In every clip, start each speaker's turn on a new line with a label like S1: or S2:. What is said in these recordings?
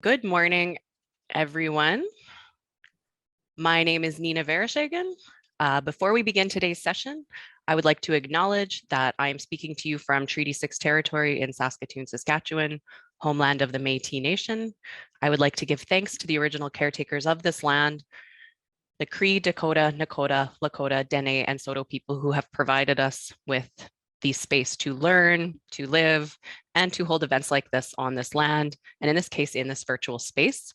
S1: Good morning, everyone. My name is Nina Vereshegen. Before we begin today's session, I would like to acknowledge that I am speaking to you from Treaty 6 territory in Saskatoon, Saskatchewan, homeland of the Métis Nation. I would like to give thanks to the original caretakers of this land, the Cree, Dakota, Nakota, Lakota, Dene, and Saulteaux people who have provided us with the space to learn, to live, and to hold events like this on this land, and in this case, in this virtual space.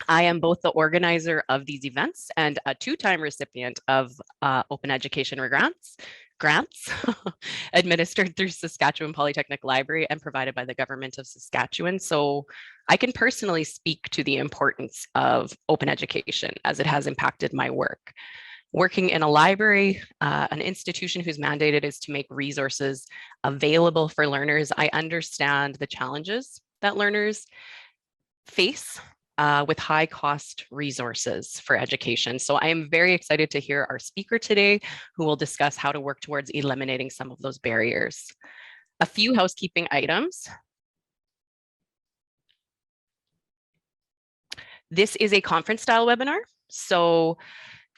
S1: I am both the organizer of these events and a two-time recipient of Open Education grants administered through Saskatchewan Polytechnic Library and provided by the government of Saskatchewan. So I can personally speak to the importance of open education as it has impacted my work. Working in a library, an institution whose mandate is to make resources available for learners, I understand the challenges that learners face with high cost resources for education. So I am very excited to hear our speaker today, who will discuss how to work towards eliminating some of those barriers. A few housekeeping items. This is a conference style webinar, so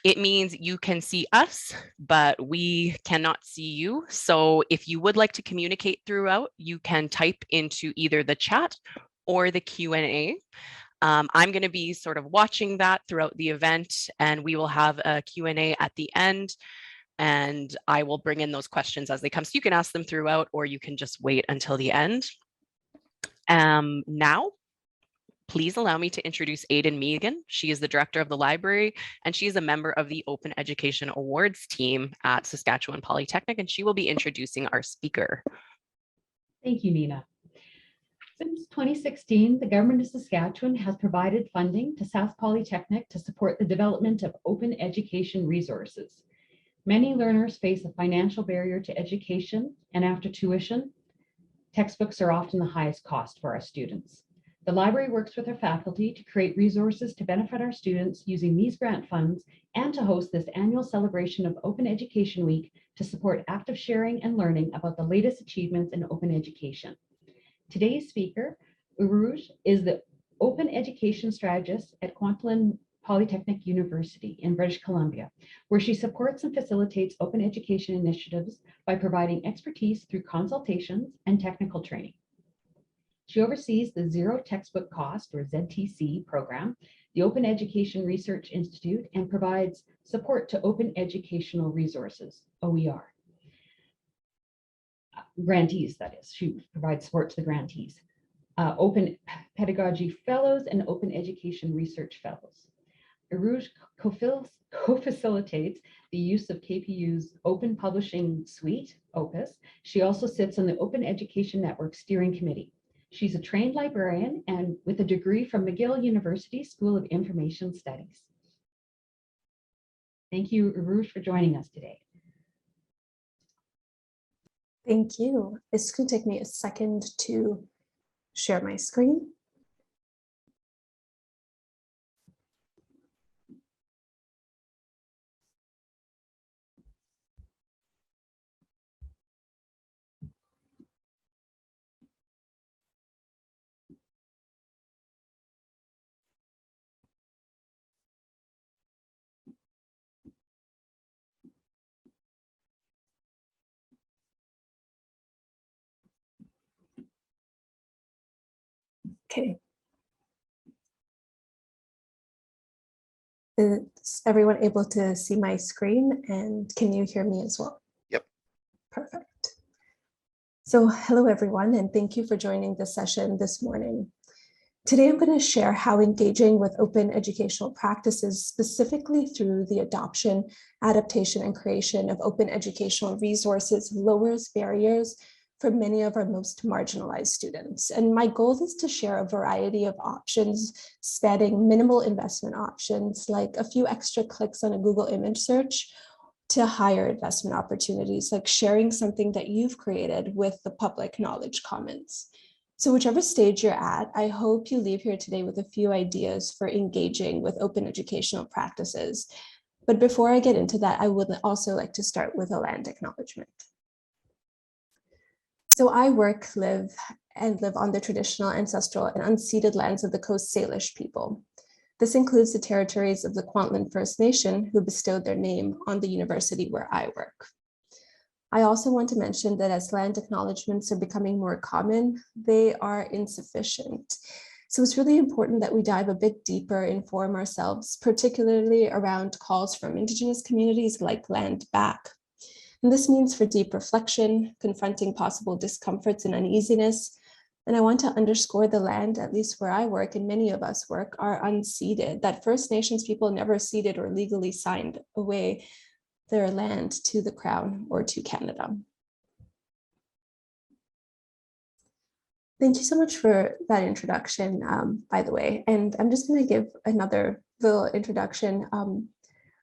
S1: it means you can see us, but we cannot see you. So if you would like to communicate throughout, you can type into either the chat or the Q&A. I'm going to be sort of watching that throughout the event, and we will have a Q&A at the end, and I will bring in those questions as they come. So you can ask them throughout, or you can just wait until the end. Now, please allow me to introduce Aidan Megan. She is the director of the library, and she is a member of the Open Education Awards team at Saskatchewan Polytechnic, and she will be introducing our speaker.
S2: Thank you, Nina. Since 2016, the government of Saskatchewan has provided funding to Sask Polytechnic to support the development of open education resources. Many learners face a financial barrier to education, and after tuition, textbooks are often the highest cost for our students. The library works with our faculty to create resources to benefit our students using these grant funds and to host this annual celebration of Open Education Week to support active sharing and learning about the latest achievements in open education. Today's speaker, Urooj, is the Open Education Strategist at Kwantlen Polytechnic University in British Columbia, where she supports and facilitates open education initiatives by providing expertise through consultations and technical training. She oversees the Zero Textbook Cost, or ZTC, program, the Open Education Research Institute, and provides support to Open Educational Resources, OER. Grantees, that is. She provides support to the grantees. Open Pedagogy Fellows and Open Education Research Fellows. Urooj co-facilitates the use of KPU's Open Publishing Suite, Opus. She also sits on the Open Education Network Steering Committee. She's a trained librarian and with a degree from McGill University School of Information Studies. Thank you, Urooj, for joining us today.
S3: Thank you. It's going to take me a second to share my screen. Okay. Is everyone able to see my screen, and can you hear me as well?
S4: Yep.
S3: Perfect. So hello everyone, and thank you for joining the session this morning. Today I'm going to share how engaging with open educational practices, specifically through the adoption, adaptation, and creation of open educational resources, lowers barriers for many of our most marginalized students. And my goal is to share a variety of options spanning minimal investment options, like a few extra clicks on a Google image search, to higher investment opportunities, like sharing something that you've created with the public knowledge commons. So whichever stage you're at, I hope you leave here today with a few ideas for engaging with open educational practices. But before I get into that, I would also like to start with a land acknowledgement. So I work, live, and live on the traditional, ancestral, and unceded lands of the Coast Salish people. This includes the territories of the Kwantlen First Nation, who bestowed their name on the university where I work. I also want to mention that as land acknowledgements are becoming more common, they are insufficient. So it's really important that we dive a bit deeper, inform ourselves, particularly around calls from Indigenous communities like Land Back. And this means for deep reflection, confronting possible discomforts and uneasiness. And I want to underscore the land, at least where I work and many of us work, are unceded, that First Nations people never ceded or legally signed away their land to the Crown or to Canada. Thank you so much for that introduction, by the way. And I'm just going to give another little introduction,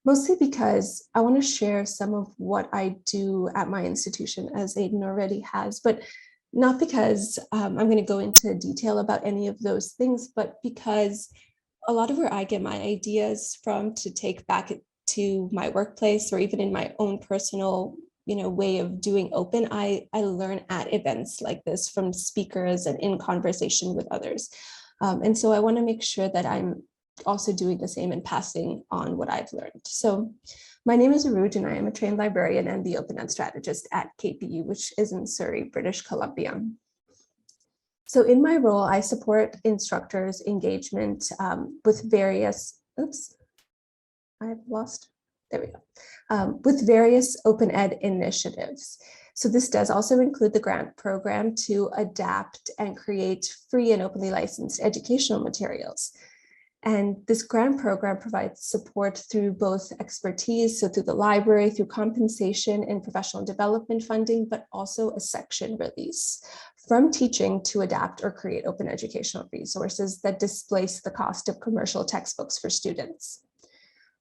S3: mostly because I want to share some of what I do at my institution, as Aiden already has, but not because I'm going to go into detail about any of those things, but because a lot of where I get my ideas from to take back to my workplace or even in my own personal way of doing open, I learn at events like this from speakers and in conversation with others. And so I want to make sure that I'm also doing the same and passing on what I've learned. So my name is Urooj and I am a trained librarian and the Open Ed strategist at KPU, which is in Surrey, British Columbia. So in my role, I support instructors' engagement with various, with various Open Ed initiatives. So this does also include the grant program to adapt and create free and openly licensed educational materials. And this grant program provides support through both expertise, so through the library, through compensation and professional development funding, but also a section release from teaching to adapt or create open educational resources that displace the cost of commercial textbooks for students.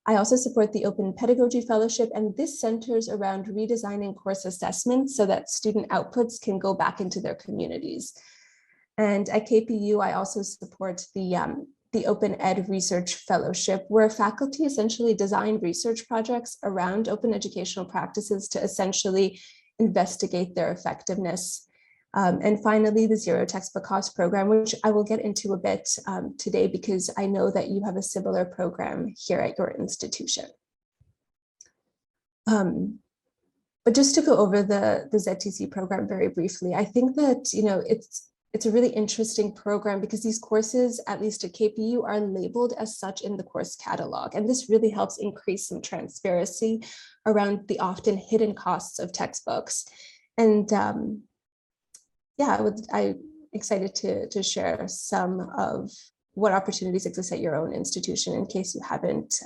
S3: I also support the Open Pedagogy Fellowship, and this centers around redesigning course assessments so that student outputs can go back into their communities. And at KPU, I also support the Open Ed Research Fellowship, where faculty essentially design research projects around open educational practices to essentially investigate their effectiveness. And finally, the Zero Textbook Cost Program, which I will get into a bit today because I know that you have a similar program here at your institution. But just to go over the ZTC program very briefly, I think that it's a really interesting program because these courses, at least at KPU, are labeled as such in the course catalog. And this really helps increase some transparency around the often hidden costs of textbooks. And I'm excited to share some of what opportunities exist at your own institution in case you haven't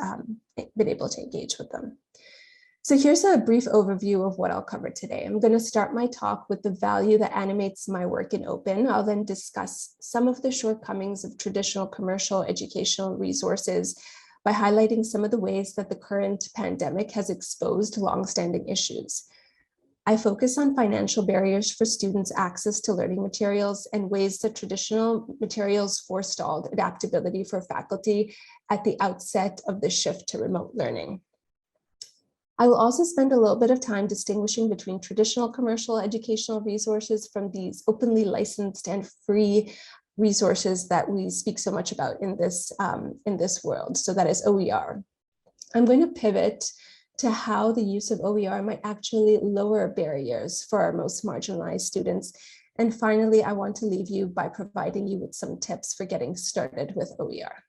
S3: been able to engage with them. So here's a brief overview of what I'll cover today. I'm going to start my talk with the value that animates my work in open. I'll then discuss some of the shortcomings of traditional commercial educational resources by highlighting some of the ways that the current pandemic has exposed longstanding issues. I focus on financial barriers for students' access to learning materials and ways that traditional materials forestalled adaptability for faculty at the outset of the shift to remote learning. I will also spend a little bit of time distinguishing between traditional commercial educational resources from these openly licensed and free resources that we speak so much about in this world. So that is OER. I'm going to pivot to how the use of OER might actually lower barriers for our most marginalized students. And finally, I want to leave you by providing you with some tips for getting started with OER.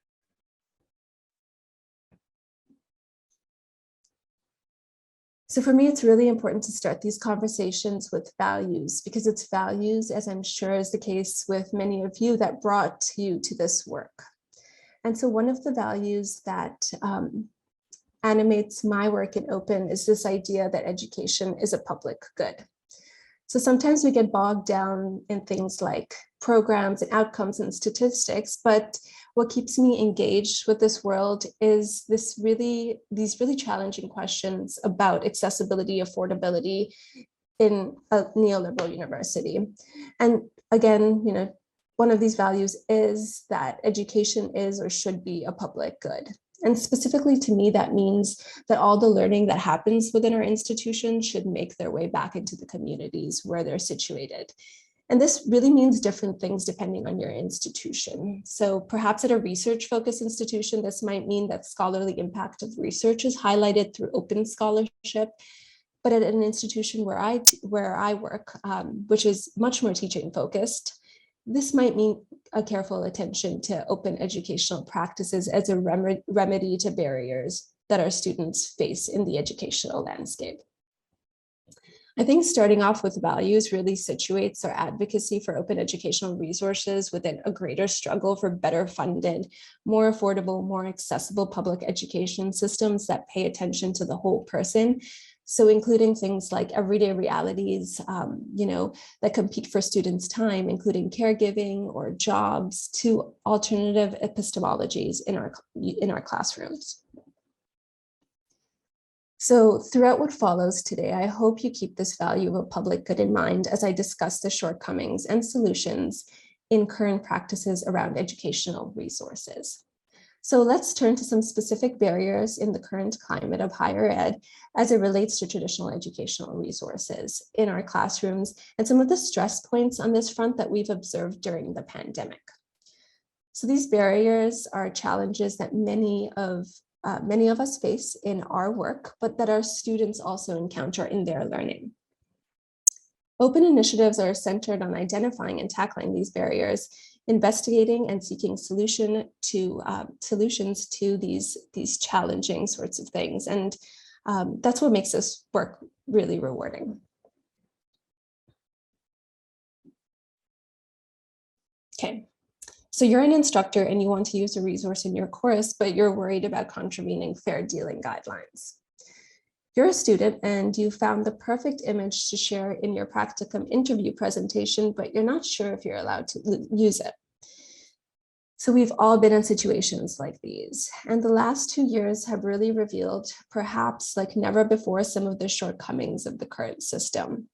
S3: So for me, it's really important to start these conversations with values because it's values, as I'm sure is the case with many of you, that brought you to this work. And so one of the values that animates my work in open is this idea that education is a public good. So sometimes we get bogged down in things like programs and outcomes and statistics, but what keeps me engaged with this world is these really challenging questions about accessibility, affordability in a neoliberal university. And again, one of these values is that education is or should be a public good. And specifically to me, that means that all the learning that happens within our institution should make their way back into the communities where they're situated. And this really means different things depending on your institution. So perhaps at a research-focused institution, this might mean that scholarly impact of research is highlighted through open scholarship. But at an institution where I work, which is much more teaching focused, this might mean a careful attention to open educational practices as a remedy to barriers that our students face in the educational landscape. I think starting off with values really situates our advocacy for open educational resources within a greater struggle for better funded, more affordable, more accessible public education systems that pay attention to the whole person. So including things like everyday realities, that compete for students' time, including caregiving or jobs, to alternative epistemologies in our classrooms. So throughout what follows today, I hope you keep this value of a public good in mind as I discuss the shortcomings and solutions in current practices around educational resources. So let's turn to some specific barriers in the current climate of higher ed as it relates to traditional educational resources in our classrooms and some of the stress points on this front that we've observed during the pandemic. So these barriers are challenges that many of us face in our work, but that our students also encounter in their learning. Open initiatives are centered on identifying and tackling these barriers, investigating and seeking solutions to these challenging sorts of things. And that's what makes this work really rewarding. Okay. So you're an instructor and you want to use a resource in your course, but you're worried about contravening fair dealing guidelines. You're a student and you found the perfect image to share in your practicum interview presentation, but you're not sure if you're allowed to use it. So we've all been in situations like these, and the last 2 years have really revealed, perhaps like never before, some of the shortcomings of the current system.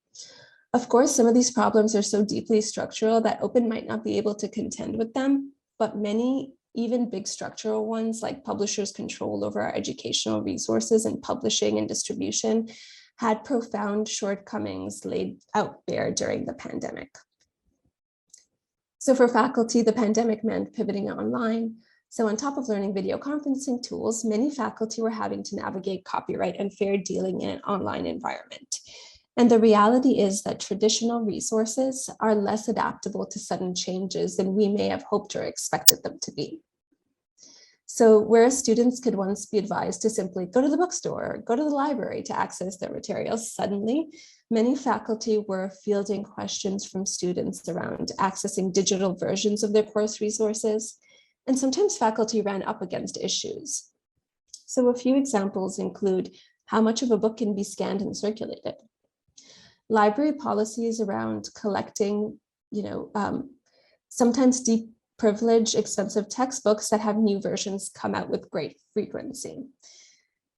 S3: Of course, some of these problems are so deeply structural that open might not be able to contend with them, but many, even big structural ones like publishers' control over our educational resources and publishing and distribution, had profound shortcomings laid out bare during the pandemic. So for faculty, the pandemic meant pivoting online. So on top of learning video conferencing tools, many faculty were having to navigate copyright and fair dealing in an online environment. And the reality is that traditional resources are less adaptable to sudden changes than we may have hoped or expected them to be. So whereas students could once be advised to simply go to the bookstore or go to the library to access their materials, suddenly many faculty were fielding questions from students around accessing digital versions of their course resources. And sometimes faculty ran up against issues. So a few examples include how much of a book can be scanned and circulated. Library policies around collecting, sometimes deep privileged, expensive textbooks that have new versions come out with great frequency.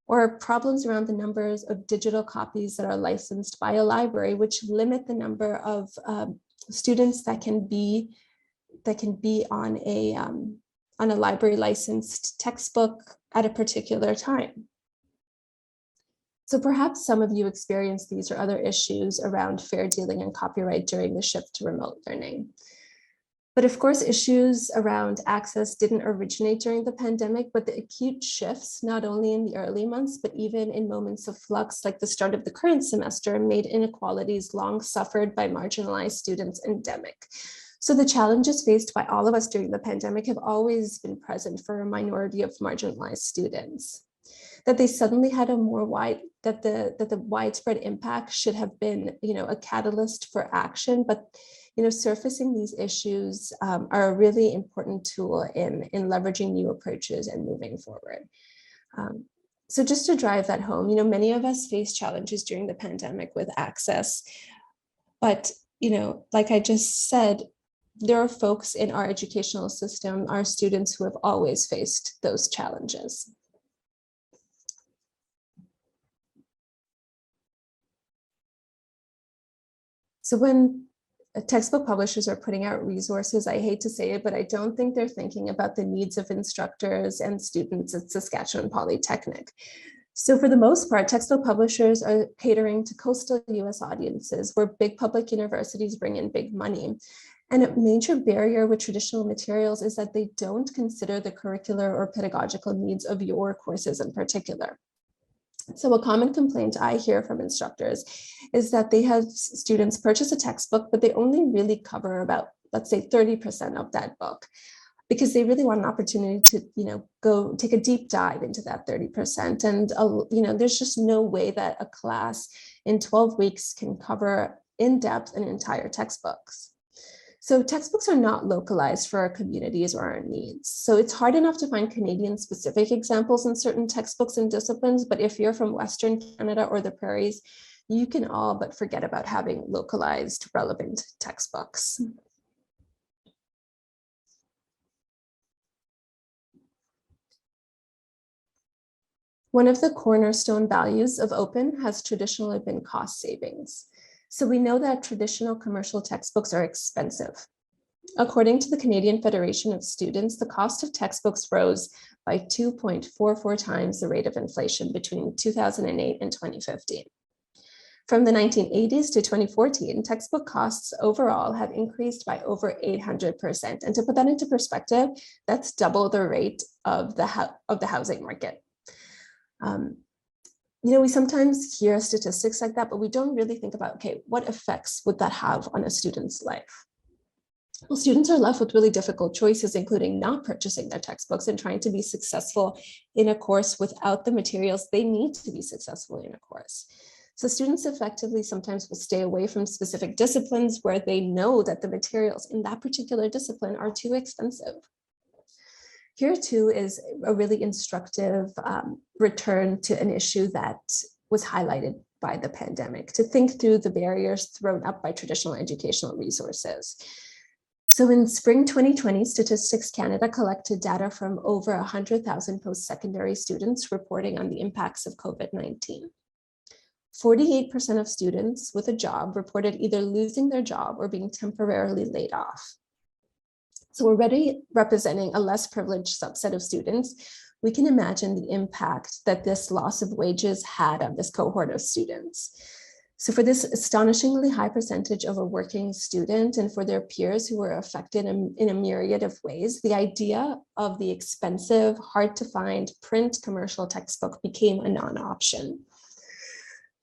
S3: Or problems around the numbers of digital copies that are licensed by a library, which limit the number of students that can be on a library licensed textbook at a particular time. So perhaps some of you experienced these or other issues around fair dealing and copyright during the shift to remote learning. But of course, issues around access didn't originate during the pandemic, but the acute shifts, not only in the early months, but even in moments of flux like the start of the current semester, made inequalities long suffered by marginalized students endemic. So the challenges faced by all of us during the pandemic have always been present for a minority of marginalized students. That they suddenly had a more that the widespread impact should have been, a catalyst for action, but surfacing these issues are a really important tool in leveraging new approaches and moving forward. So just to drive that home, many of us face challenges during the pandemic with access, but like I just said, there are folks in our educational system, our students, who have always faced those challenges. So when textbook publishers are putting out resources, I hate to say it, but I don't think they're thinking about the needs of instructors and students at Saskatchewan Polytechnic. So for the most part, textbook publishers are catering to coastal US audiences where big public universities bring in big money. And a major barrier with traditional materials is that they don't consider the curricular or pedagogical needs of your courses in particular. So a common complaint I hear from instructors is that they have students purchase a textbook, but they only really cover about, let's say, 30% of that book, because they really want an opportunity to, go take a deep dive into that 30%. And, there's just no way that a class in 12 weeks can cover in depth an entire textbooks. So textbooks are not localized for our communities or our needs. So it's hard enough to find Canadian specific examples in certain textbooks and disciplines, but if you're from Western Canada or the prairies, you can all but forget about having localized relevant textbooks. One of the cornerstone values of open has traditionally been cost savings. So we know that traditional commercial textbooks are expensive. According to the Canadian Federation of Students, the cost of textbooks rose by 2.44 times the rate of inflation between 2008 and 2015. From the 1980s to 2014, textbook costs overall have increased by over 800%. And to put that into perspective, that's double the rate of the housing market. We sometimes hear statistics like that, but we don't really think about, okay, what effects would that have on a student's life? Well, students are left with really difficult choices, including not purchasing their textbooks and trying to be successful in a course without the materials they need to be successful in a course. So students effectively sometimes will stay away from specific disciplines where they know that the materials in that particular discipline are too expensive. Here too is a really instructive return to an issue that was highlighted by the pandemic, to think through the barriers thrown up by traditional educational resources. So in spring 2020, Statistics Canada collected data from over 100,000 post-secondary students reporting on the impacts of COVID-19. 48% of students with a job reported either losing their job or being temporarily laid off. So already representing a less privileged subset of students, we can imagine the impact that this loss of wages had on this cohort of students. So for this astonishingly high percentage of a working student and for their peers who were affected in a myriad of ways, the idea of the expensive, hard to find print commercial textbook became a non-option.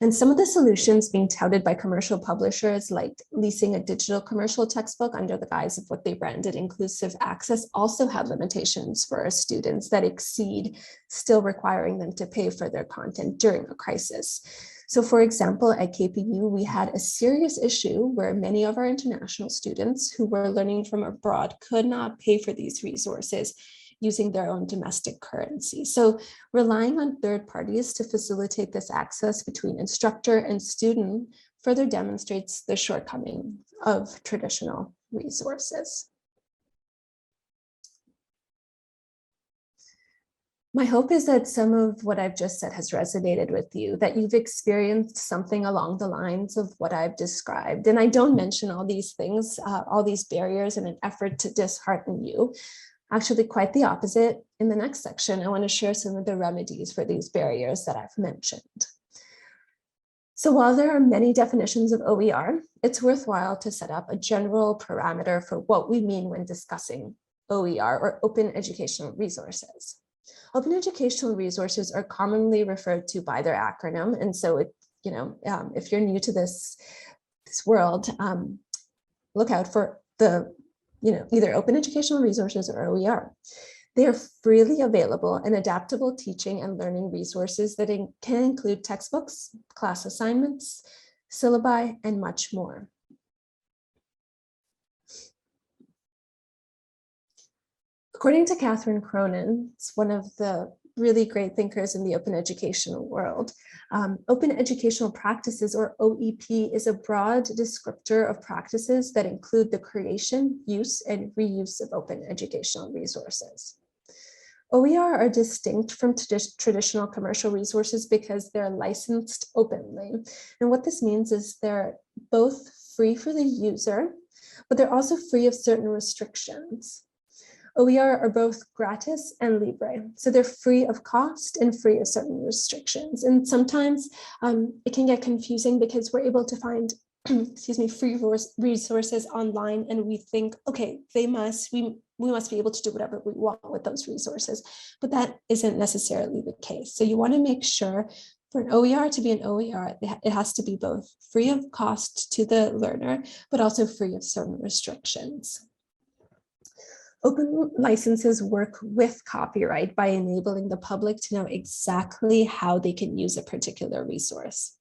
S3: And some of the solutions being touted by commercial publishers, like leasing a digital commercial textbook under the guise of what they branded inclusive access, also have limitations for our students that exceed still requiring them to pay for their content during a crisis. So for example, at KPU, we had a serious issue where many of our international students who were learning from abroad could not pay for these resources using their own domestic currency. So relying on third parties to facilitate this access between instructor and student further demonstrates the shortcoming of traditional resources. My hope is that some of what I've just said has resonated with you, that you've experienced something along the lines of what I've described. And I don't mention all these things, all these barriers in an effort to dishearten you. Actually, quite the opposite. In the next section, I want to share some of the remedies for these barriers that I've mentioned. So while there are many definitions of OER, it's worthwhile to set up a general parameter for what we mean when discussing OER, or open educational resources. Open educational resources are commonly referred to by their acronym. And so, if you're new to this world, look out for the either open educational resources or OER. They are freely available and adaptable teaching and learning resources that can include textbooks, class assignments, syllabi, and much more. According to Catherine Cronin, it's one of the really great thinkers in the open educational world. Open educational practices, or OEP, is a broad descriptor of practices that include the creation, use, and reuse of open educational resources. OER are distinct from traditional commercial resources because they're licensed openly. And what this means is they're both free for the user, but they're also free of certain restrictions. OER are both gratis and libre, so they're free of cost and free of certain restrictions. And sometimes it can get confusing because we're able to find excuse me, free resources online, and we think, okay, we must be able to do whatever we want with those resources, but that isn't necessarily the case. So you want to make sure for an OER to be an OER, it has to be both free of cost to the learner, but also free of certain restrictions. Open licenses work with copyright by enabling the public to know exactly how they can use a particular resource.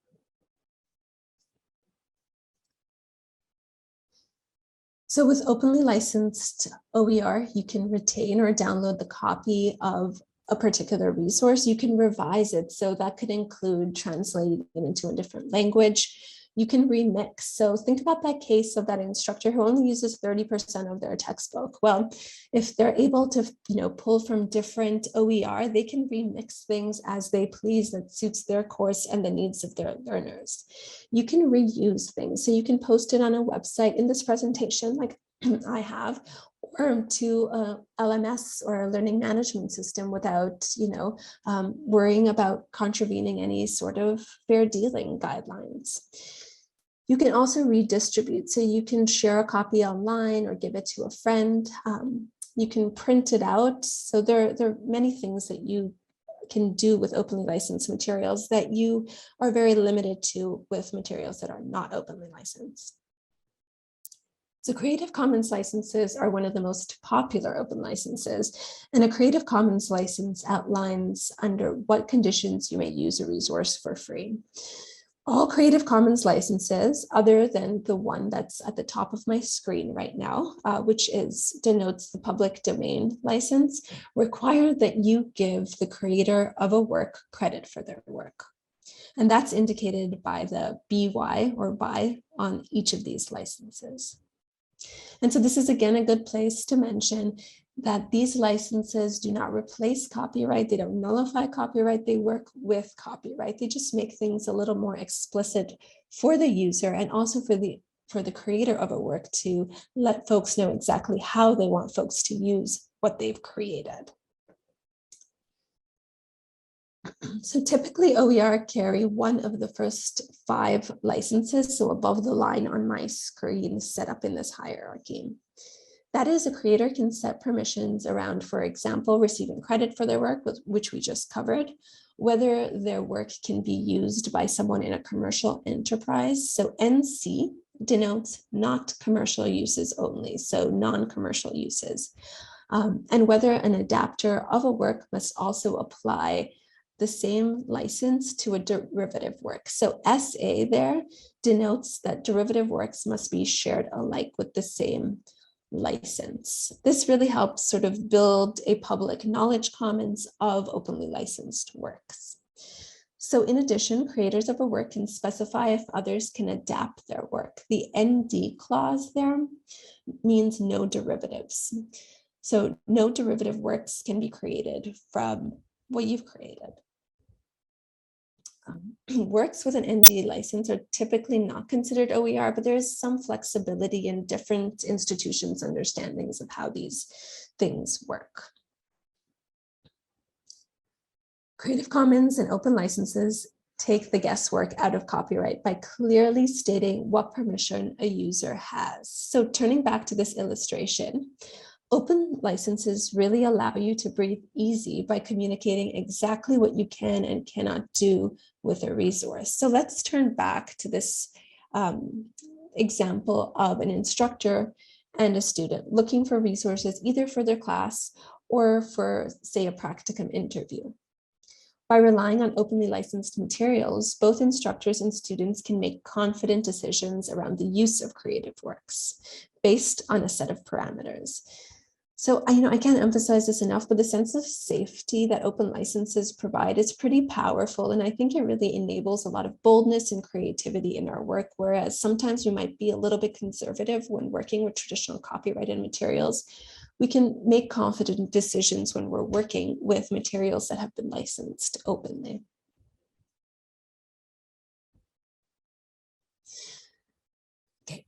S3: So with openly licensed OER, you can retain or download the copy of a particular resource. You can revise it. So that could include translating it into a different language. You can remix. So think about that case of that instructor who only uses 30% of their textbook. Well, if they're able to, pull from different OER, they can remix things as they please that suits their course and the needs of their learners. You can reuse things. So you can post it on a website in this presentation, like I have, or to a LMS or a learning management system without, worrying about contravening any sort of fair dealing guidelines. You can also redistribute. So you can share a copy online or give it to a friend. You can print it out. So there are many things that you can do with openly licensed materials that you are very limited to with materials that are not openly licensed. So Creative Commons licenses are one of the most popular open licenses, and a Creative Commons license outlines under what conditions you may use a resource for free. All Creative Commons licenses, other than the one that's at the top of my screen right now, which denotes the public domain license, require that you give the creator of a work credit for their work. And that's indicated by the BY or by on each of these licenses. And so this is again a good place to mention that these licenses do not replace copyright. They don't nullify copyright. They work with copyright. They just make things a little more explicit for the user and also for the creator of a work to let folks know exactly how they want folks to use what they've created. So typically OER carry one of the first 5 licenses, so above the line on my screen set up in this hierarchy. That is, a creator can set permissions around, for example, receiving credit for their work, which we just covered, whether their work can be used by someone in a commercial enterprise. So NC denotes not commercial uses only, so non-commercial uses, and whether an adapter of a work must also apply the same license to a derivative work. So SA there denotes that derivative works must be shared alike with the same license. This really helps sort of build a public knowledge commons of openly licensed works. So in addition, creators of a work can specify if others can adapt their work. The ND clause there means no derivatives. So no derivative works can be created from what you've created. Works with an ND license are typically not considered OER, but there is some flexibility in different institutions' understandings of how these things work. Creative Commons and open licenses take the guesswork out of copyright by clearly stating what permission a user has. So turning back to this illustration, open licenses really allow you to breathe easy by communicating exactly what you can and cannot do with a resource. So let's turn back to this example of an instructor and a student looking for resources either for their class or for, say, a practicum interview. By relying on openly licensed materials, both instructors and students can make confident decisions around the use of creative works based on a set of parameters. So, I can't emphasize this enough, but the sense of safety that open licenses provide is pretty powerful. And I think it really enables a lot of boldness and creativity in our work, whereas sometimes we might be a little bit conservative when working with traditional copyrighted materials. We can make confident decisions when we're working with materials that have been licensed openly. Okay,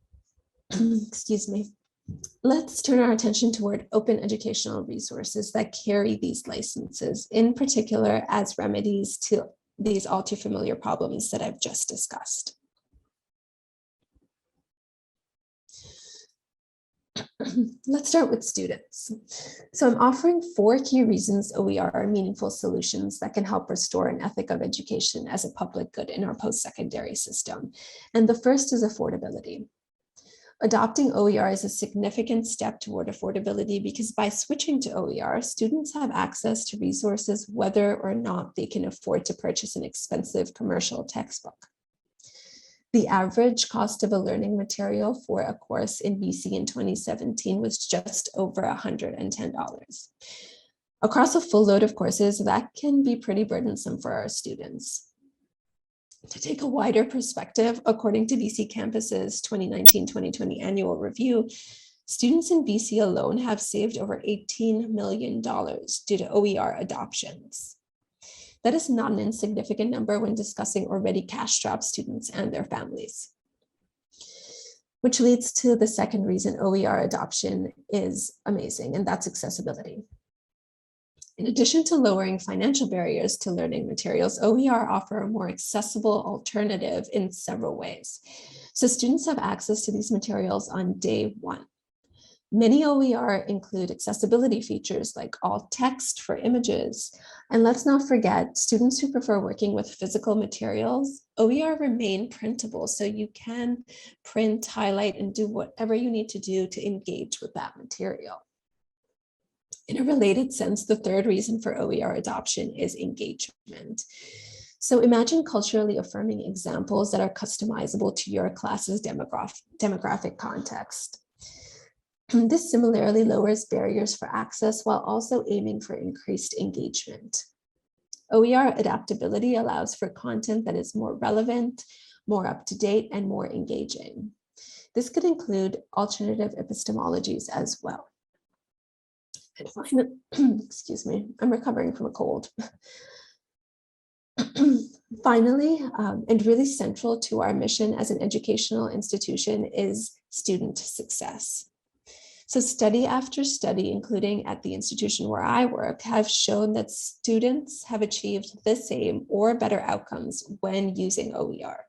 S3: excuse me. Let's turn our attention toward open educational resources that carry these licenses, in particular as remedies to these all too familiar problems that I've just discussed. Let's start with students. So I'm offering 4 key reasons OER are meaningful solutions that can help restore an ethic of education as a public good in our post-secondary system. And the first is affordability. Adopting OER is a significant step toward affordability because by switching to OER, students have access to resources whether or not they can afford to purchase an expensive commercial textbook. The average cost of a learning material for a course in BC in 2017 was just over $110. Across a full load of courses, that can be pretty burdensome for our students. To take a wider perspective, according to BC Campus's 2019-2020 annual review, students in BC alone have saved over $18 million due to OER adoptions. That is not an insignificant number when discussing already cash-strapped students and their families. Which leads to the second reason OER adoption is amazing, and that's accessibility. In addition to lowering financial barriers to learning materials, OER offer a more accessible alternative in several ways. So students have access to these materials on day one. Many OER include accessibility features like alt text for images. And let's not forget, students who prefer working with physical materials, OER remain printable, so you can print, highlight, and do whatever you need to do to engage with that material. In a related sense, the third reason for OER adoption is engagement. So imagine culturally affirming examples that are customizable to your class's demographic context. This similarly lowers barriers for access while also aiming for increased engagement. OER adaptability allows for content that is more relevant, more up-to-date, and more engaging. This could include alternative epistemologies as well. And finally, excuse me, I'm recovering from a cold. Finally, and really central to our mission as an educational institution is student success. So study after study, including at the institution where I work, have shown that students have achieved the same or better outcomes when using OER.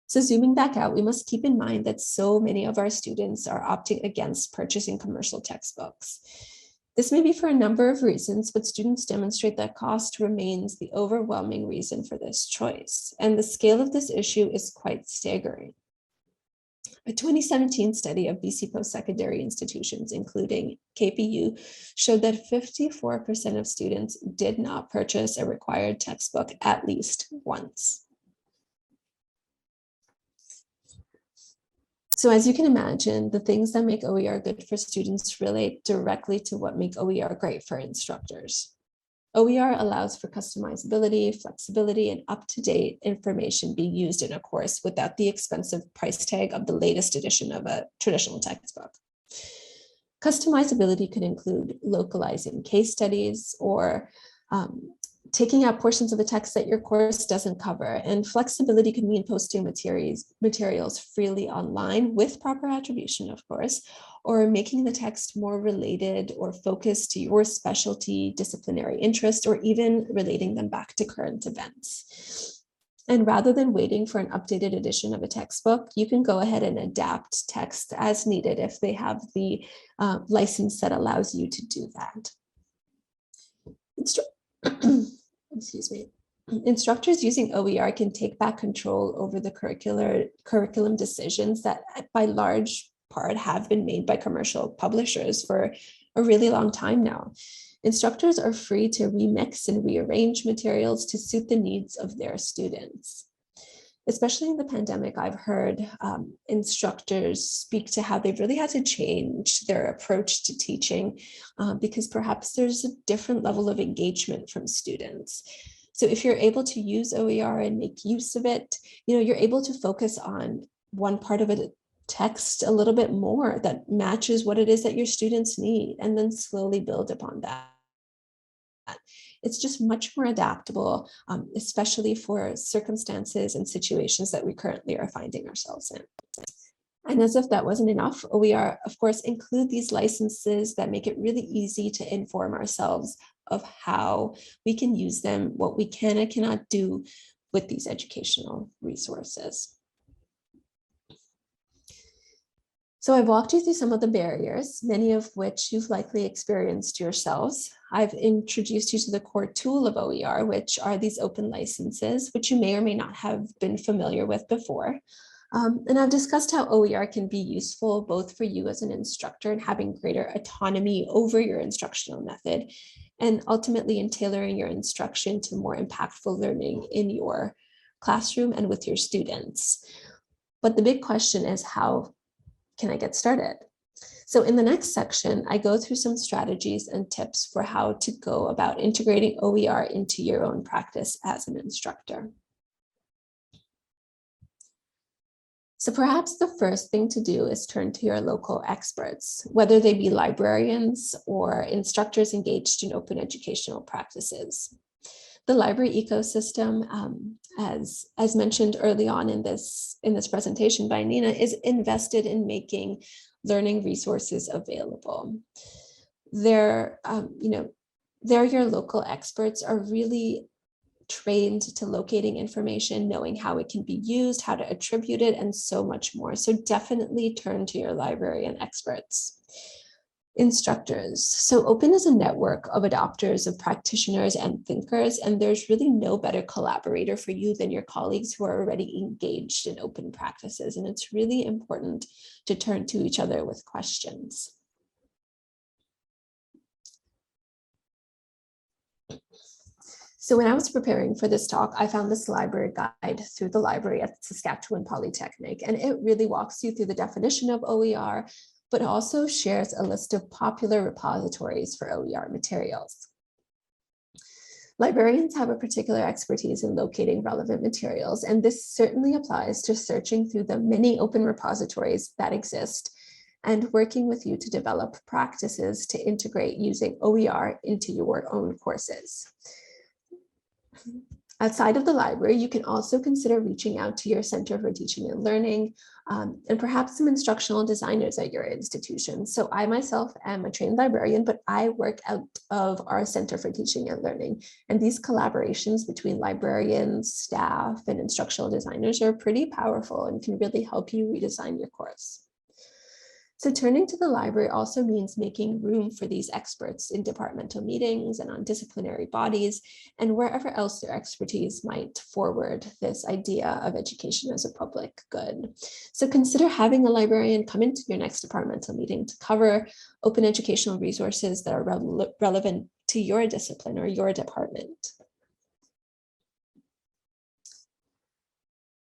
S3: So zooming back out, we must keep in mind that so many of our students are opting against purchasing commercial textbooks. This may be for a number of reasons, but students demonstrate that cost remains the overwhelming reason for this choice. And the scale of this issue is quite staggering. A 2017 study of BC post-secondary institutions, including KPU, showed that 54% of students did not purchase a required textbook at least once. So as you can imagine, the things that make OER good for students relate directly to what make OER great for instructors. OER allows for customizability, flexibility, and up-to-date information being used in a course without the expensive price tag of the latest edition of a traditional textbook. Customizability could include localizing case studies or taking out portions of a text that your course doesn't cover. And flexibility could mean posting materials freely online with proper attribution, of course, or making the text more related or focused to your specialty, disciplinary interest, or even relating them back to current events. And rather than waiting for an updated edition of a textbook, you can go ahead and adapt text as needed if they have the license that allows you to do that. Excuse me. Instructors using OER can take back control over the curriculum decisions that by large part have been made by commercial publishers for a really long time now. Instructors are free to remix and rearrange materials to suit the needs of their students. Especially in the pandemic, I've heard instructors speak to how they've really had to change their approach to teaching because perhaps there's a different level of engagement from students. So if you're able to use OER and make use of it, you're able to focus on one part of a text a little bit more that matches what it is that your students need, and then slowly build upon that. It's just much more adaptable, especially for circumstances and situations that we currently are finding ourselves in. And as if that wasn't enough, OER, of course, include these licenses that make it really easy to inform ourselves of how we can use them, what we can and cannot do with these educational resources. So I've walked you through some of the barriers, many of which you've likely experienced yourselves. I've introduced you to the core tool of OER, which are these open licenses, which you may or may not have been familiar with before. And I've discussed how OER can be useful both for you as an instructor and having greater autonomy over your instructional method, and ultimately in tailoring your instruction to more impactful learning in your classroom and with your students. But the big question is, how can I get started? So in the next section, I go through some strategies and tips for how to go about integrating OER into your own practice as an instructor. So perhaps the first thing to do is turn to your local experts, whether they be librarians or instructors engaged in open educational practices. The library ecosystem, as mentioned early on in this presentation by Nina, is invested in making learning resources available. Your local experts are really trained to locating information, knowing how it can be used, how to attribute it, and so much more. So definitely turn to your librarian experts. Instructors. So Open is a network of adopters, of practitioners and thinkers, and there's really no better collaborator for you than your colleagues who are already engaged in open practices. And it's really important to turn to each other with questions. So when I was preparing for this talk, I found this library guide through the library at Saskatchewan Polytechnic, and it really walks you through the definition of OER, but also shares a list of popular repositories for OER materials. Librarians have a particular expertise in locating relevant materials, and this certainly applies to searching through the many open repositories that exist and working with you to develop practices to integrate using OER into your own courses. Outside of the library, you can also consider reaching out to your Center for Teaching and Learning and perhaps some instructional designers at your institution. So I myself am a trained librarian, but I work out of our Center for Teaching and Learning. And these collaborations between librarians, staff, and instructional designers are pretty powerful and can really help you redesign your course. So turning to the library also means making room for these experts in departmental meetings and on disciplinary bodies and wherever else their expertise might forward this idea of education as a public good. So consider having a librarian come into your next departmental meeting to cover open educational resources that are relevant to your discipline or your department.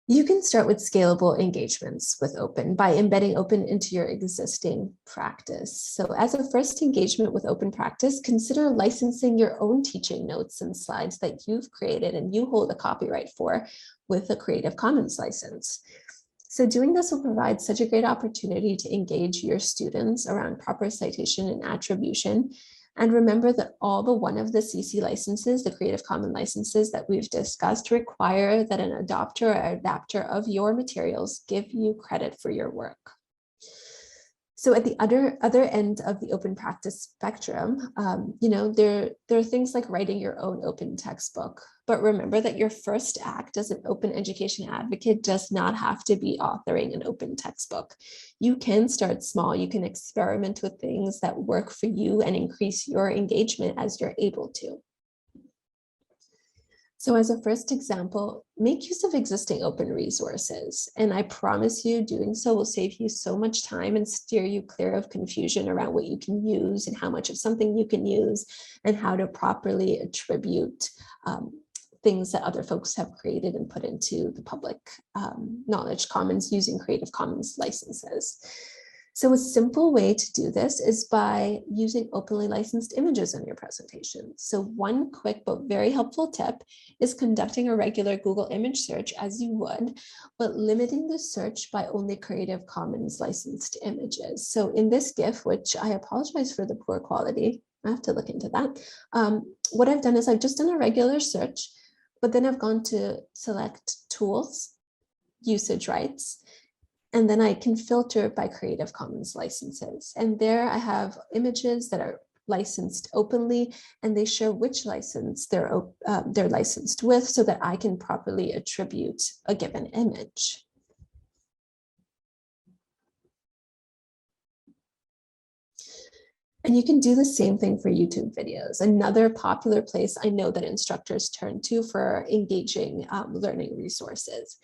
S3: You can start with scalable engagements with Open by embedding Open into your existing practice. So as a first engagement with Open practice, consider licensing your own teaching notes and slides that you've created and you hold a copyright for with a Creative Commons license. So doing this will provide such a great opportunity to engage your students around proper citation and attribution. And remember that all but one of the CC licenses, the Creative Commons licenses that we've discussed, require that an adopter or adapter of your materials give you credit for your work. So at the other end of the open practice spectrum, there are things like writing your own open textbook. But remember that your first act as an open education advocate does not have to be authoring an open textbook. You can start small. You can experiment with things that work for you and increase your engagement as you're able to. So as a first example, make use of existing open resources. And I promise you doing so will save you so much time and steer you clear of confusion around what you can use and how much of something you can use and how to properly attribute things that other folks have created and put into the public knowledge commons using Creative Commons licenses. So a simple way to do this is by using openly licensed images in your presentation. So one quick but very helpful tip is conducting a regular Google image search as you would, but limiting the search by only Creative Commons licensed images. So in this GIF, which I apologize for the poor quality, I have to look into that. What I've done is I've just done a regular search, but then I've gone to select tools, usage rights, And then I can filter by Creative Commons licenses. And there I have images that are licensed openly, and they show which license they're licensed with so that I can properly attribute a given image. And you can do the same thing for YouTube videos, another popular place I know that instructors turn to for engaging learning resources.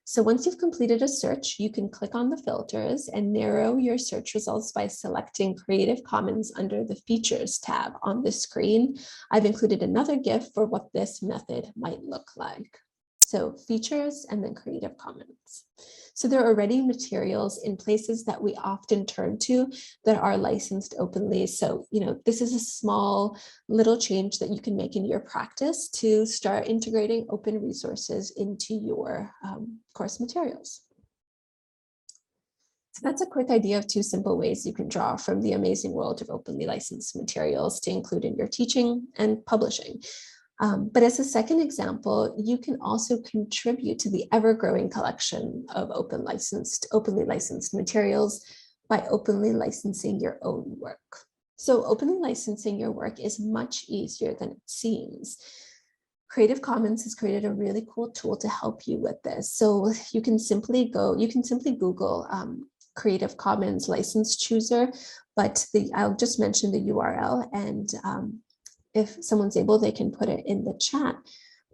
S3: So once you've completed a search, you can click on the filters and narrow your search results by selecting Creative Commons under the Features tab on the screen. I've included another GIF for what this method might look like. So Features and then Creative Commons. So there are already materials in places that we often turn to that are licensed openly. So, this is a small little change that you can make in your practice to start integrating open resources into your course materials. So that's a quick idea of 2 simple ways you can draw from the amazing world of openly licensed materials to include in your teaching and publishing. But as a second example, you can also contribute to the ever-growing collection of openly licensed materials by openly licensing your own work. So openly licensing your work is much easier than it seems. Creative Commons has created a really cool tool to help you with this. So you can simply Google Creative Commons license chooser, but I'll just mention the URL, and if someone's able, they can put it in the chat.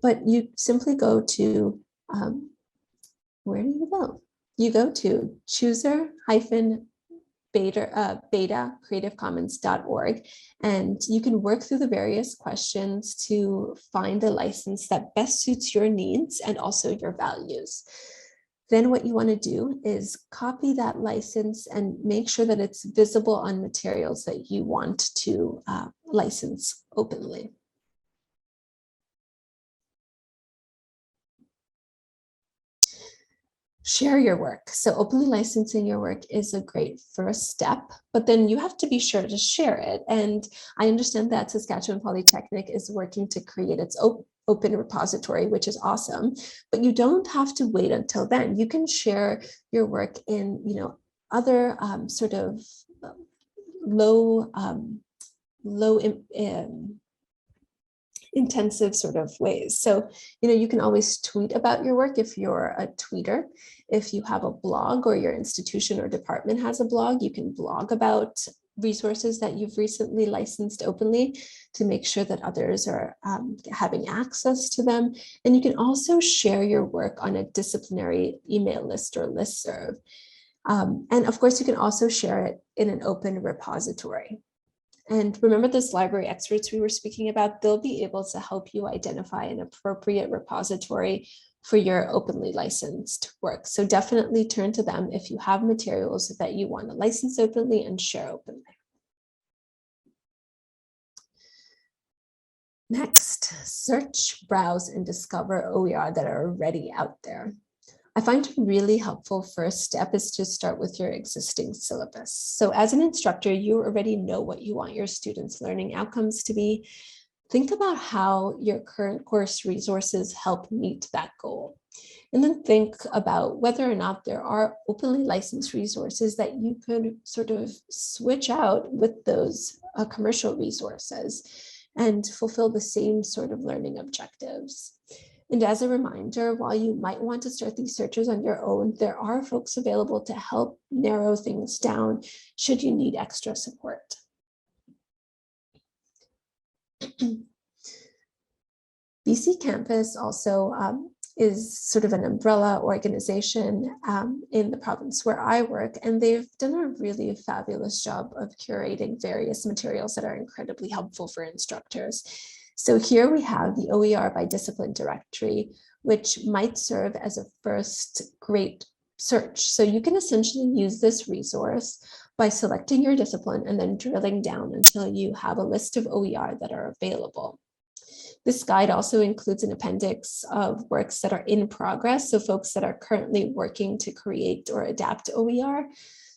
S3: But you simply go to, where do you go? You go to chooser-beta creativecommons.org, and you can work through the various questions to find a license that best suits your needs and also your values. Then what you want to do is copy that license and make sure that it's visible on materials that you want to license openly. Share your work. So openly licensing your work is a great first step, but then you have to be sure to share it. And I understand that Saskatchewan Polytechnic is working to create its open repository, which is awesome, but you don't have to wait until then. You can share your work in, other sort of low intensive sort of ways. So, you can always tweet about your work if you're a tweeter. If you have a blog or your institution or department has a blog, you can blog about resources that you've recently licensed openly to make sure that others are having access to them. And you can also share your work on a disciplinary email list or listserv. And of course, you can also share it in an open repository. And remember those library experts we were speaking about, they'll be able to help you identify an appropriate repository for your openly licensed work. So definitely turn to them if you have materials that you want to license openly and share openly. Next, search, browse, and discover OER that are already out there. I find a really helpful first step is to start with your existing syllabus. So as an instructor, you already know what you want your students' learning outcomes to be. Think about how your current course resources help meet that goal. And then think about whether or not there are openly licensed resources that you could sort of switch out with those commercial resources and fulfill the same sort of learning objectives. And as a reminder, while you might want to start these searches on your own, there are folks available to help narrow things down should you need extra support. BC Campus also is sort of an umbrella organization in the province where I work, and they've done a really fabulous job of curating various materials that are incredibly helpful for instructors. So here we have the OER by discipline directory, which might serve as a first great search. So you can essentially use this resource by selecting your discipline and then drilling down until you have a list of OER that are available. This guide also includes an appendix of works that are in progress, so folks that are currently working to create or adapt OER.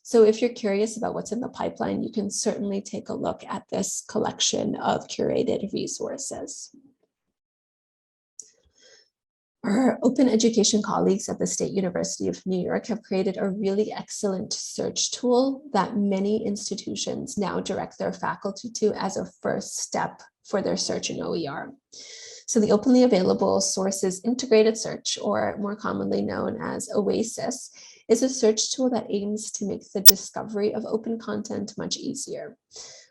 S3: So if you're curious about what's in the pipeline, you can certainly take a look at this collection of curated resources. Our open education colleagues at the State University of New York have created a really excellent search tool that many institutions now direct their faculty to as a first step for their search in OER. So the openly available sources integrated search, or more commonly known as Oasis, is a search tool that aims to make the discovery of open content much easier.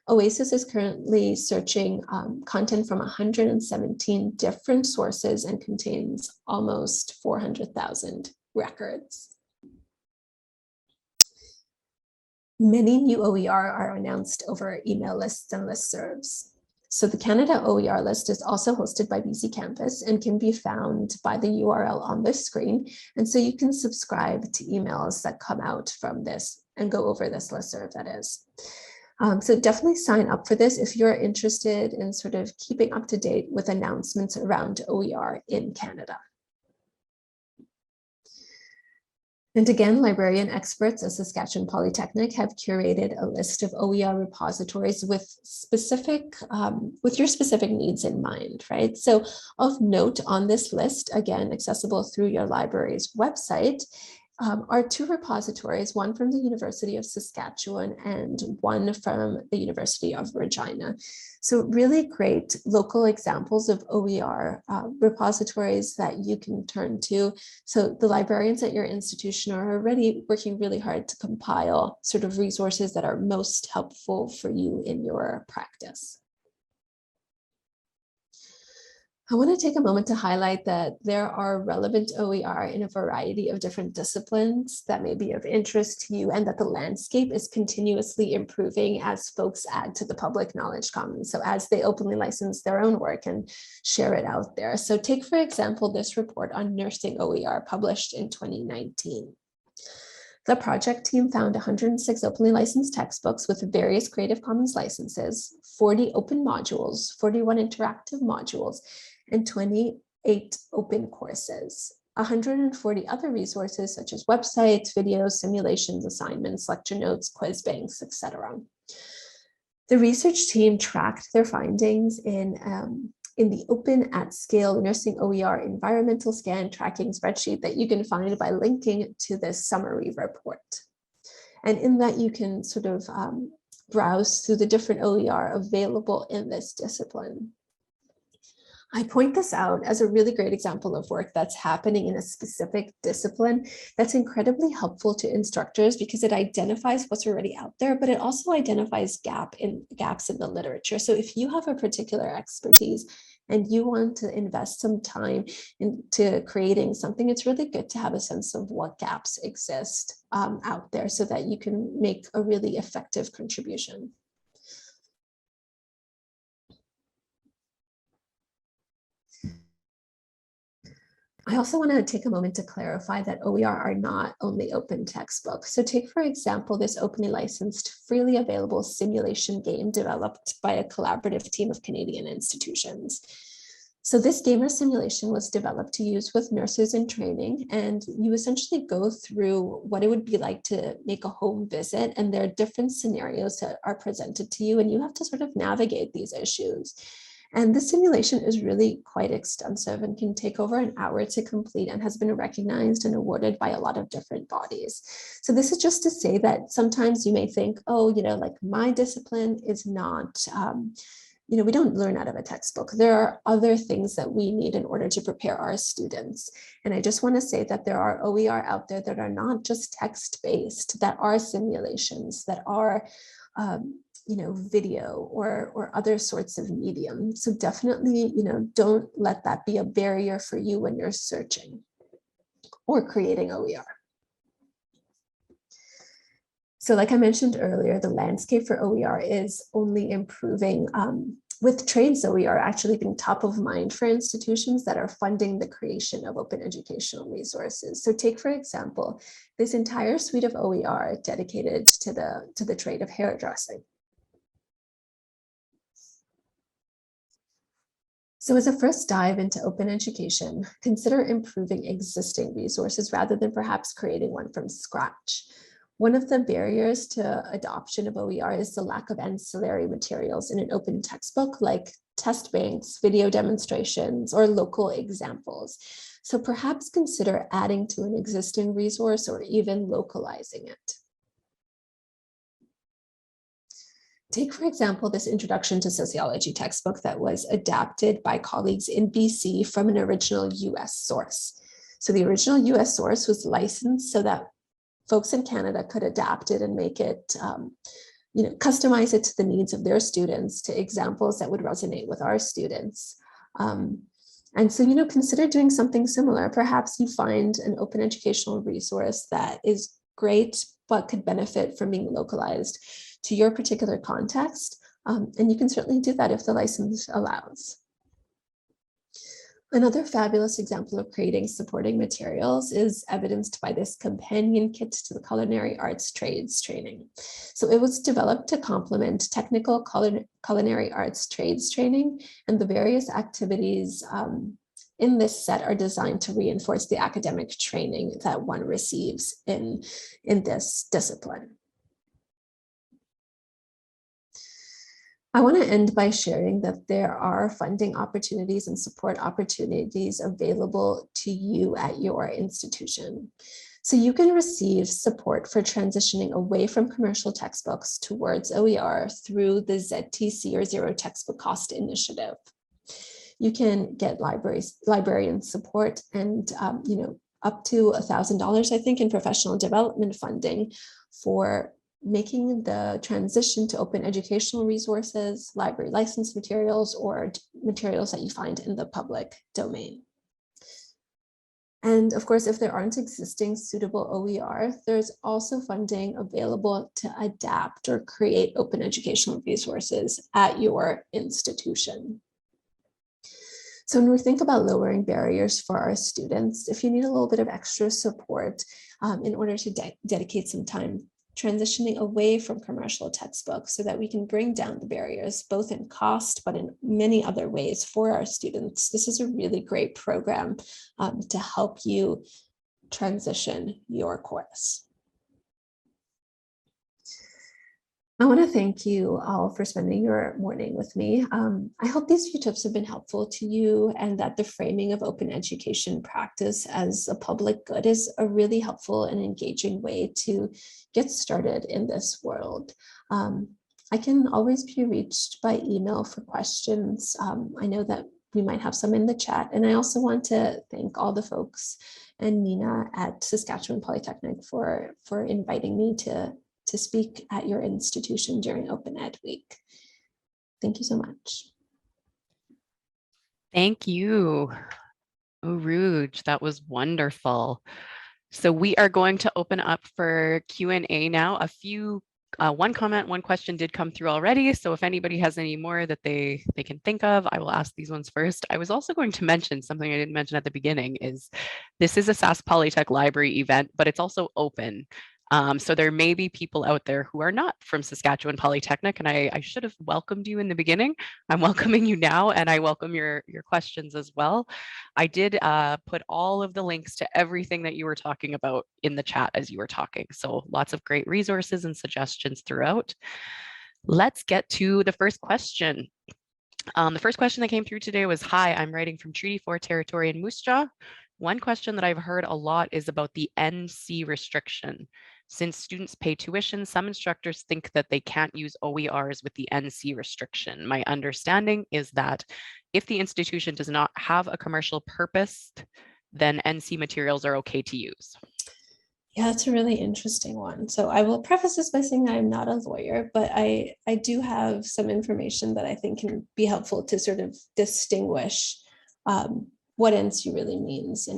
S3: Oasis is currently searching content from 117 different sources and contains almost 400,000 records. Many new OER are announced over email lists and listservs. So the Canada OER list is also hosted by BC Campus and can be found by the URL on this screen. And so you can subscribe to emails that come out from this and go over this listserv, that is. So definitely sign up for this if you're interested in sort of keeping up to date with announcements around OER in Canada. And again, librarian experts at Saskatchewan Polytechnic have curated a list of OER repositories with your specific needs in mind, right? So of note on this list, again, accessible through your library's website, are two repositories, one from the University of Saskatchewan and one from the University of Regina. So really great local examples of OER repositories that you can turn to. So the librarians at your institution are already working really hard to compile sort of resources that are most helpful for you in your practice. I want to take a moment to highlight that there are relevant OER in a variety of different disciplines that may be of interest to you, and that the landscape is continuously improving as folks add to the public knowledge commons. So as they openly license their own work and share it out there. So take, for example, this report on nursing OER published in 2019. The project team found 106 openly licensed textbooks with various Creative Commons licenses, 40 open modules, 41 interactive modules, and 28 open courses. 140 other resources such as websites, videos, simulations, assignments, lecture notes, quiz banks, etc. The research team tracked their findings in the Open at Scale Nursing OER environmental scan tracking spreadsheet that you can find by linking to this summary report. And in that you can sort of browse through the different OER available in this discipline. I point this out as a really great example of work that's happening in a specific discipline that's incredibly helpful to instructors because it identifies what's already out there, but it also identifies gaps in the literature. So if you have a particular expertise and you want to invest some time into creating something, it's really good to have a sense of what gaps exist out there so that you can make a really effective contribution. I also want to take a moment to clarify that OER are not only open textbooks. So take, for example, this openly licensed, freely available simulation game developed by a collaborative team of Canadian institutions. So this game or simulation was developed to use with nurses in training, and you essentially go through what it would be like to make a home visit, and there are different scenarios that are presented to you, and you have to sort of navigate these issues. And this simulation is really quite extensive and can take over an hour to complete and has been recognized and awarded by a lot of different bodies. So this is just to say that sometimes you may think, oh, like my discipline is not, we don't learn out of a textbook. There are other things that we need in order to prepare our students. And I just want to say that there are OER out there that are not just text-based, that are simulations, that are video or other sorts of medium. So definitely, don't let that be a barrier for you when you're searching or creating OER. So like I mentioned earlier, the landscape for OER is only improving, with trades OER actually being top of mind for institutions that are funding the creation of open educational resources. So take, for example, this entire suite of OER dedicated to the trade of hairdressing. So as a first dive into open education, consider improving existing resources rather than perhaps creating one from scratch. One of the barriers to adoption of OER is the lack of ancillary materials in an open textbook, like test banks, video demonstrations, or local examples. So perhaps consider adding to an existing resource or even localizing it. Take, for example, this Introduction to Sociology textbook that was adapted by colleagues in BC from an original US source. So the original US source was licensed so that folks in Canada could adapt it and make it, customize it to the needs of their students, to examples that would resonate with our students. And so, consider doing something similar. Perhaps you find an open educational resource that is great, but could benefit from being localized to your particular context. And you can certainly do that if the license allows. Another fabulous example of creating supporting materials is evidenced by this companion kit to the Culinary Arts Trades training. So it was developed to complement technical culinary arts trades training, and the various activities in this set are designed to reinforce the academic training that one receives in this discipline. I want to end by sharing that there are funding opportunities and support opportunities available to you at your institution. So you can receive support for transitioning away from commercial textbooks towards OER through the ZTC, or Zero Textbook Cost Initiative. You can get librarian support and up to $1,000, I think, in professional development funding for making the transition to open educational resources, library license materials, or materials that you find in the public domain. And of course, if there aren't existing suitable OER, there's also funding available to adapt or create open educational resources at your institution. So when we think about lowering barriers for our students, if you need a little bit of extra support in order to dedicate some time transitioning away from commercial textbooks so that we can bring down the barriers, both in cost, but in many other ways for our students, this is a really great program to help you transition your course. I want to thank you all for spending your morning with me. I hope these few tips have been helpful to you, and that the framing of open education practice as a public good is a really helpful and engaging way to get started in this world. I can always be reached by email for questions. I know that we might have some in the chat, and I also want to thank all the folks and Nina at Saskatchewan Polytechnic for inviting me to speak at your institution during Open Ed Week. Thank you so much.
S1: Thank you, Urooj. That was wonderful. So we are going to open up for Q&A now. One comment, one question did come through already. So if anybody has any more that they can think of, I will ask these ones first. I was also going to mention something I didn't mention at the beginning is this is a Sask Polytech library event, but it's also open. So there may be people out there who are not from Saskatchewan Polytechnic, and I should have welcomed you in the beginning. I'm welcoming you now, and I welcome your questions as well. I did put all of the links to everything that you were talking about in the chat as you were talking. So lots of great resources and suggestions throughout. Let's get to the first question. The first question that came through today was, hi, I'm writing from Treaty 4 territory in Moose Jaw. One question that I've heard a lot is about the NC restriction. Since students pay tuition, some instructors think that they can't use OERs with the NC restriction. My understanding is that if the institution does not have a commercial purpose, then NC materials are okay to use.
S3: Yeah, that's a really interesting one. So I will preface this by saying I'm not a lawyer, but I do have some information that I think can be helpful to sort of distinguish what NC really means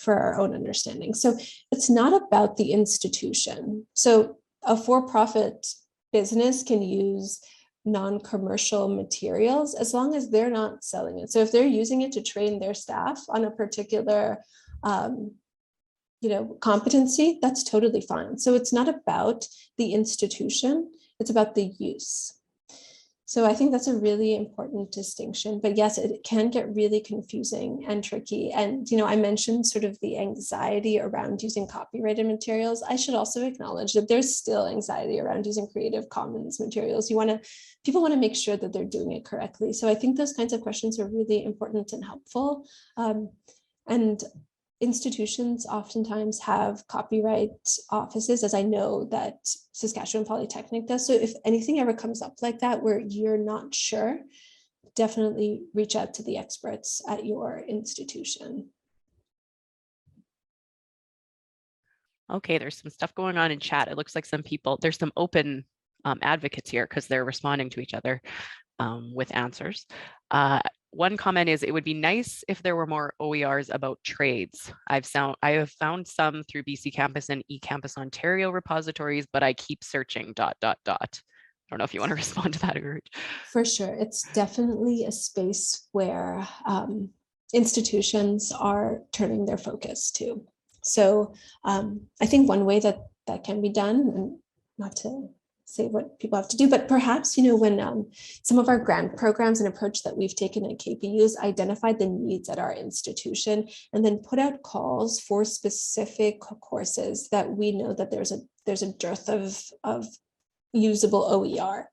S3: for our own understanding. So it's not about the institution. So a for-profit business can use non-commercial materials as long as they're not selling it. So if they're using it to train their staff on a particular competency, that's totally fine. So it's not about the institution, it's about the use. So I think that's a really important distinction, but yes, it can get really confusing and tricky. And, I mentioned sort of the anxiety around using copyrighted materials. I should also acknowledge that there's still anxiety around using Creative Commons materials. People want to make sure that they're doing it correctly. So I think those kinds of questions are really important and helpful. And institutions oftentimes have copyright offices, as I know that Saskatchewan Polytechnic does. So if anything ever comes up like that where you're not sure, definitely reach out to the experts at your institution.
S1: Okay, there's some stuff going on in chat. It looks like some people, there's some open advocates here because they're responding to each other with answers. One comment is, it would be nice if there were more OERs about trades. I have found some through BC Campus and eCampus Ontario repositories, but I keep searching ... I don't know if you want to respond to that, Urooj.
S3: For sure. It's definitely a space where institutions are turning their focus to. So I think one way that can be done, and not to say what people have to do, but perhaps, when some of our grant programs, an approach that we've taken at KPU is identify the needs at our institution and then put out calls for specific courses that we know that there's a dearth of usable OER.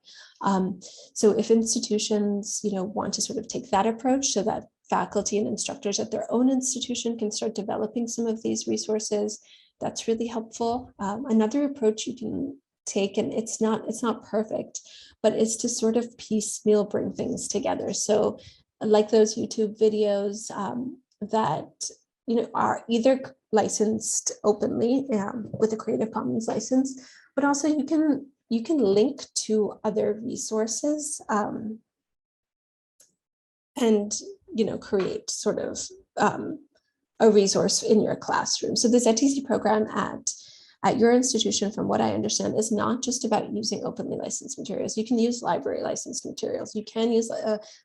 S3: So if institutions, want to sort of take that approach so that faculty and instructors at their own institution can start developing some of these resources, that's really helpful. Another approach you can take, and it's not perfect, but it's to sort of piecemeal bring things together. So like those YouTube videos that are either licensed openly with a Creative Commons license, but also you can link to other resources and create sort of a resource in your classroom. So this ETC program at your institution, from what I understand, is not just about using openly licensed materials. You can use library licensed materials. You can use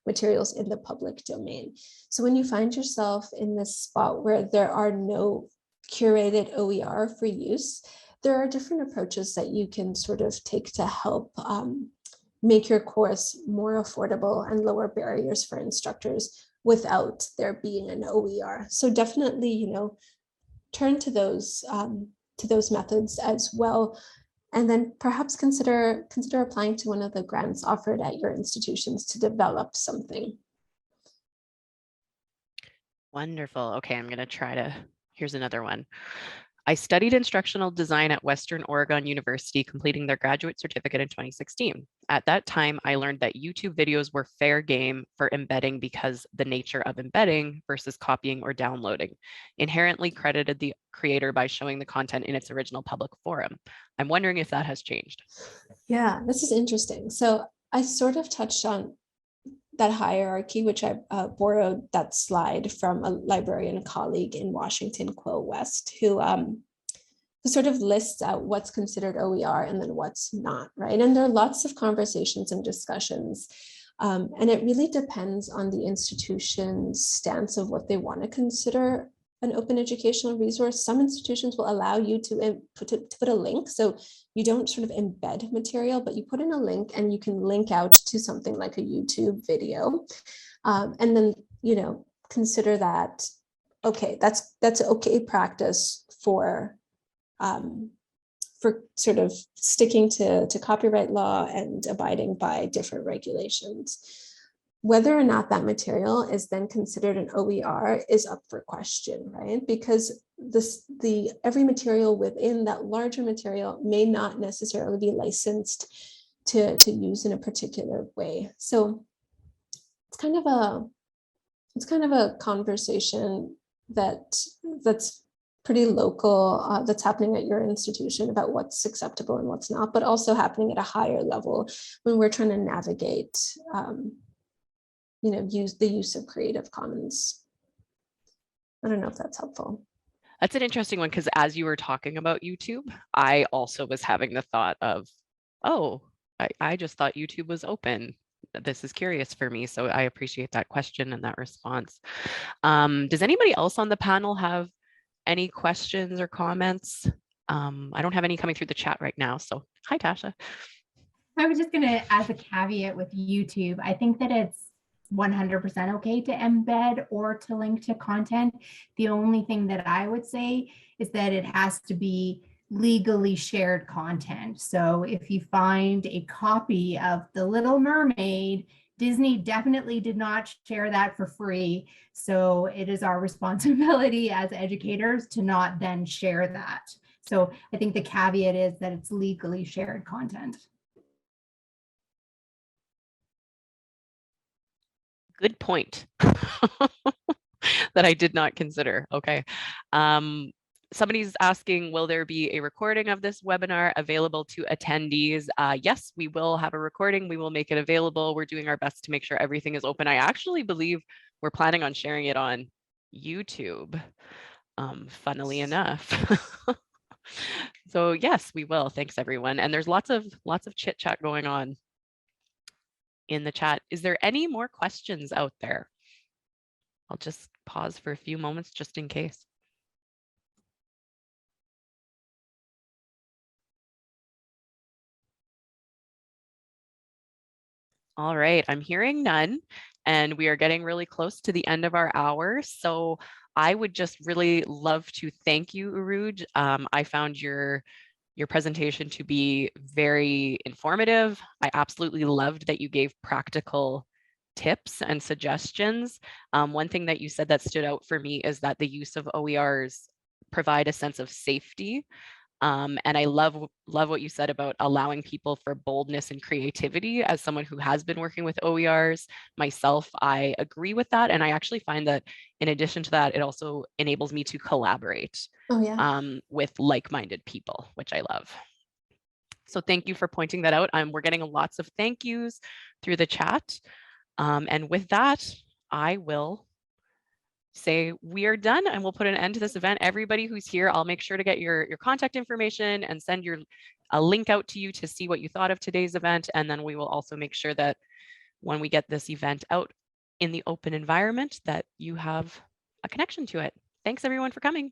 S3: materials in the public domain. So when you find yourself in this spot where there are no curated OER for use, there are different approaches that you can sort of take to help make your course more affordable and lower barriers for instructors without there being an OER. So definitely, turn to those methods as well, and then perhaps consider applying to one of the grants offered at your institutions to develop something.
S1: Wonderful. Okay, I'm going to try to, here's another one. I studied instructional design at Western Oregon University, completing their graduate certificate in 2016. At that time, I learned that YouTube videos were fair game for embedding because the nature of embedding versus copying or downloading inherently credited the creator by showing the content in its original public forum. I'm wondering if that has changed.
S3: Yeah, this is interesting. So I sort of touched on that hierarchy, which I borrowed that slide from a librarian colleague in Washington, Quill West, who sort of lists out what's considered OER and then what's not, right? And there are lots of conversations and discussions. And it really depends on the institution's stance of what they want to consider an open educational resource. Some institutions will allow you to put a link. So you don't sort of embed material, but you put in a link and you can link out to something like a YouTube video. And then, consider that, okay, that's okay practice for sort of sticking to copyright law and abiding by different regulations. Whether or not that material is then considered an OER is up for question, right? Because every material within that larger material may not necessarily be licensed to use in a particular way. So it's kind of a conversation that's pretty local, that's happening at your institution about what's acceptable and what's not, but also happening at a higher level when we're trying to navigate the use of Creative Commons. I don't know if that's helpful.
S1: That's an interesting one, because as you were talking about YouTube, I also was having the thought of, oh, I just thought YouTube was open. This is curious for me. So I appreciate that question and that response. Does anybody else on the panel have any questions or comments? I don't have any coming through the chat right now. So hi, Tasha.
S4: I was just going to add a caveat with YouTube. I think that it's 100% okay to embed or to link to content. The only thing that I would say is that it has to be legally shared content. So if you find a copy of The Little Mermaid Disney definitely did not share that for free. So it is our responsibility as educators to not then share that. So I think the caveat is that it's legally shared content.
S1: Good point that I did not consider. Okay. Somebody's asking, will there be a recording of this webinar available to attendees? Yes, we will have a recording. We will make it available. We're doing our best to make sure everything is open. I actually believe we're planning on sharing it on YouTube, funnily enough. So yes, we will. Thanks, everyone. And there's lots of chit chat going on in the chat. Is there any more questions out there? I'll just pause for a few moments just in case. All right, I'm hearing none, and we are getting really close to the end of our hour. So I would just really love to thank you, Urooj. I found your presentation to be very informative. I absolutely loved that you gave practical tips and suggestions. One thing that you said that stood out for me is that the use of OERs provide a sense of safety. And I love what you said about allowing people for boldness and creativity. As someone who has been working with OERs myself, I agree with that. And I actually find that in addition to that, it also enables me to collaborate with like-minded people, which I love. So thank you for pointing that out. We're getting lots of thank yous through the chat. And with that, I will say we are done, and we'll put an end to this event. Everybody who's here, I'll make sure to get your contact information and send a link out to you to see what you thought of today's event. And then we will also make sure that when we get this event out in the open environment that you have a connection to it. Thanks everyone for coming.